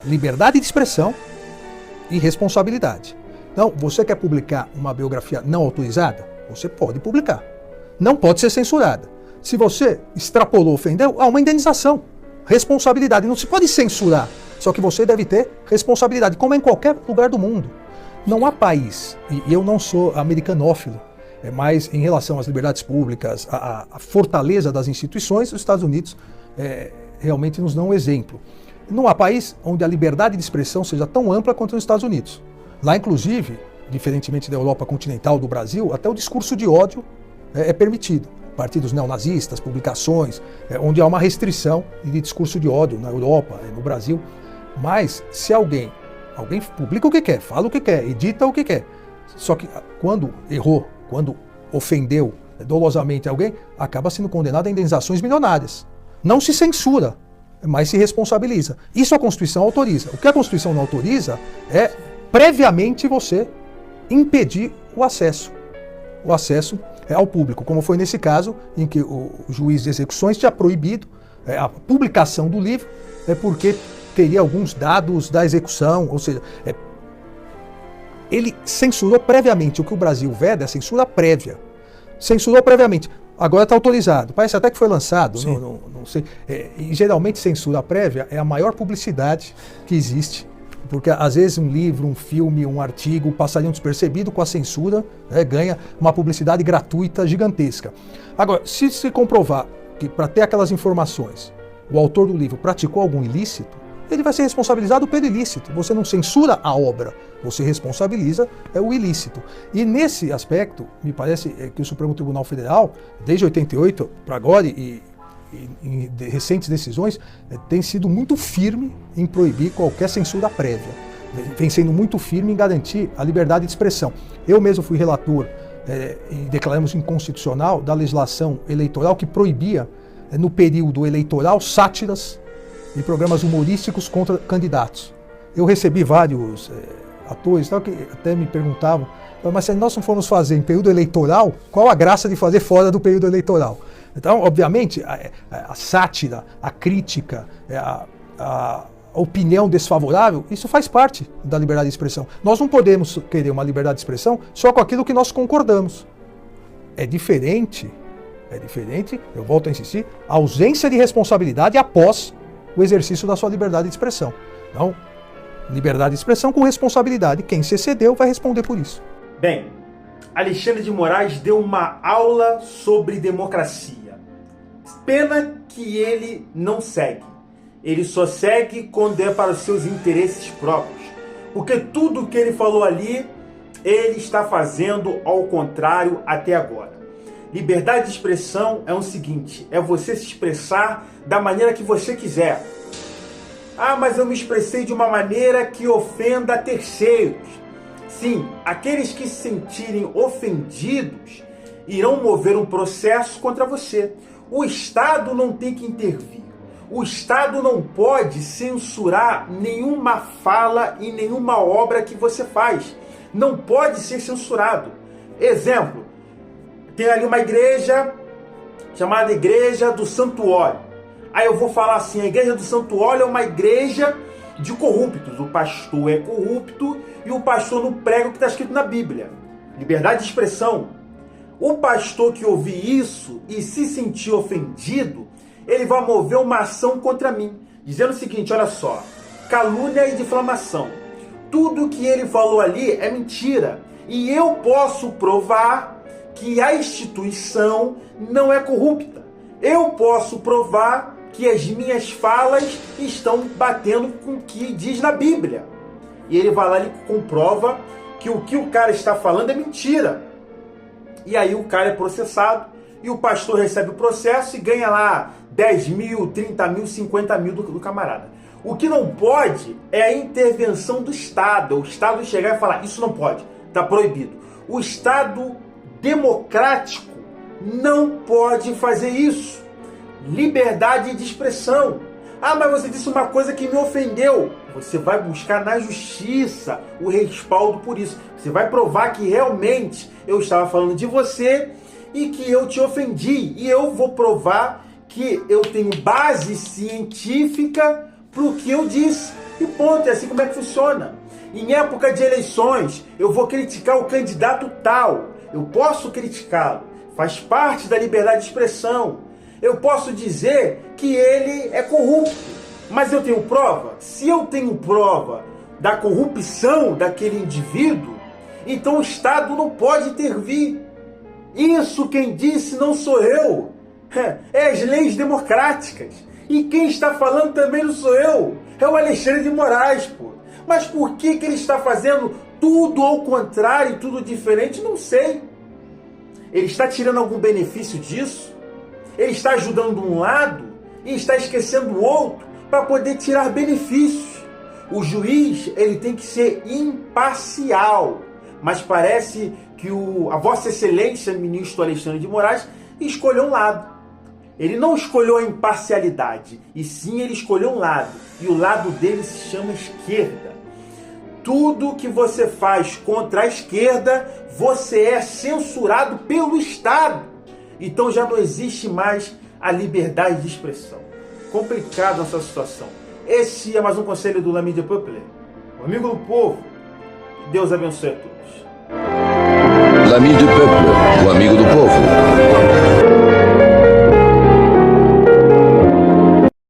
Liberdade de expressão e responsabilidade. Então, você quer publicar uma biografia não autorizada? Você pode publicar. Não pode ser censurada. Se você extrapolou, ofendeu, há uma indenização. Responsabilidade. Não se pode censurar. Só que você deve ter responsabilidade, como em qualquer lugar do mundo. Não há país, e eu não sou americanófilo, mas em relação às liberdades públicas, a fortaleza das instituições, os Estados Unidos realmente nos dão um exemplo. Não há país onde a liberdade de expressão seja tão ampla quanto nos Estados Unidos. Lá, inclusive, diferentemente da Europa continental, do Brasil, até o discurso de ódio é permitido. Partidos neonazistas, publicações, onde há uma restrição de discurso de ódio na Europa, no Brasil. Mas se alguém publica o que quer, fala o que quer, edita o que quer, só que quando errou, quando ofendeu dolosamente alguém, acaba sendo condenado a indenizações milionárias. Não se censura, mas se responsabiliza. Isso a Constituição autoriza. O que a Constituição não autoriza é previamente você impedir o acesso ao público, como foi nesse caso em que o juiz de execuções tinha proibido a publicação do livro, porque teria alguns dados da execução, ou seja, ele censurou previamente. O que o Brasil veda é a censura prévia. Censurou previamente. Agora está autorizado. Parece até que foi lançado, não sei. E geralmente censura prévia é a maior publicidade que existe. Porque às vezes um livro, um filme, um artigo passariam despercebido, com a censura ganha uma publicidade gratuita gigantesca. Agora, se se comprovar que para ter aquelas informações o autor do livro praticou algum ilícito, ele vai ser responsabilizado pelo ilícito. Você não censura a obra, você responsabiliza o ilícito. E nesse aspecto, me parece que o Supremo Tribunal Federal, desde 88 para agora e em recentes decisões, tem sido muito firme em proibir qualquer censura prévia. Vem sendo muito firme em garantir a liberdade de expressão. Eu mesmo fui relator e declaramos inconstitucional da legislação eleitoral que proibia, no período eleitoral, sátiras e programas humorísticos contra candidatos. Eu recebi vários atores que até me perguntavam, mas se nós não formos fazer em período eleitoral, qual a graça de fazer fora do período eleitoral? Então, obviamente, a sátira, a crítica, a opinião desfavorável, isso faz parte da liberdade de expressão. Nós não podemos querer uma liberdade de expressão só com aquilo que nós concordamos. É diferente, eu volto a insistir, a ausência de responsabilidade após o exercício da sua liberdade de expressão. Então, liberdade de expressão com responsabilidade. Quem se excedeu vai responder por isso. Bem, Alexandre de Moraes deu uma aula sobre democracia. Pena que ele não segue. Ele só segue quando é para os seus interesses próprios. Porque tudo que ele falou ali, ele está fazendo ao contrário até agora. Liberdade de expressão é o seguinte, é você se expressar da maneira que você quiser. Ah, mas eu me expressei de uma maneira que ofenda terceiros. Sim, aqueles que se sentirem ofendidos irão mover um processo contra você. O Estado não tem que intervir. O Estado não pode censurar nenhuma fala e nenhuma obra que você faz. Não pode ser censurado. Exemplo, tem ali uma igreja chamada Igreja do Santo Óleo. Aí eu vou falar assim, a Igreja do Santo Óleo é uma igreja de corruptos. O pastor é corrupto e o pastor não prega o que está escrito na Bíblia. Liberdade de expressão. O pastor que ouvir isso e se sentir ofendido, ele vai mover uma ação contra mim, dizendo o seguinte, olha só, calúnia e difamação. Tudo que ele falou ali é mentira. E eu posso provar que a instituição não é corrupta. Eu posso provar que as minhas falas estão batendo com o que diz na Bíblia. E ele vai lá e comprova que o cara está falando é mentira. E aí o cara é processado e o pastor recebe o processo e ganha lá 10 mil, 30 mil, 50 mil do camarada. O que não pode é a intervenção do Estado. O Estado chegar e falar, isso não pode, está proibido. O Estado democrático não pode fazer isso. Liberdade de expressão. Ah, mas você disse uma coisa que me ofendeu. Você vai buscar na justiça o respaldo por isso. Você vai provar que realmente eu estava falando de você e que eu te ofendi. E eu vou provar que eu tenho base científica para o que eu disse. E ponto, é assim como é que funciona. Em época de eleições, eu vou criticar o candidato tal. Eu posso criticá-lo, faz parte da liberdade de expressão. Eu posso dizer que ele é corrupto, mas eu tenho prova? Se eu tenho prova da corrupção daquele indivíduo, então o Estado não pode intervir. Isso quem disse não sou eu. É as leis democráticas. E quem está falando também não sou eu. É o Alexandre de Moraes, pô. Mas por que ele está fazendo tudo ao contrário, tudo diferente? Não sei. Ele está tirando algum benefício disso? Ele está ajudando um lado e está esquecendo o outro para poder tirar benefícios. O juiz, ele tem que ser imparcial. Mas parece que a Vossa Excelência, ministro Alexandre de Moraes, escolheu um lado. Ele não escolheu a imparcialidade, e sim ele escolheu um lado. E o lado dele se chama esquerda. Tudo que você faz contra a esquerda, você é censurado pelo Estado. Então já não existe mais a liberdade de expressão. Complicada essa situação. Esse é mais um conselho do L'Ami du Peuple, o amigo do povo. Deus abençoe a todos. L'Ami du Peuple, o amigo do povo.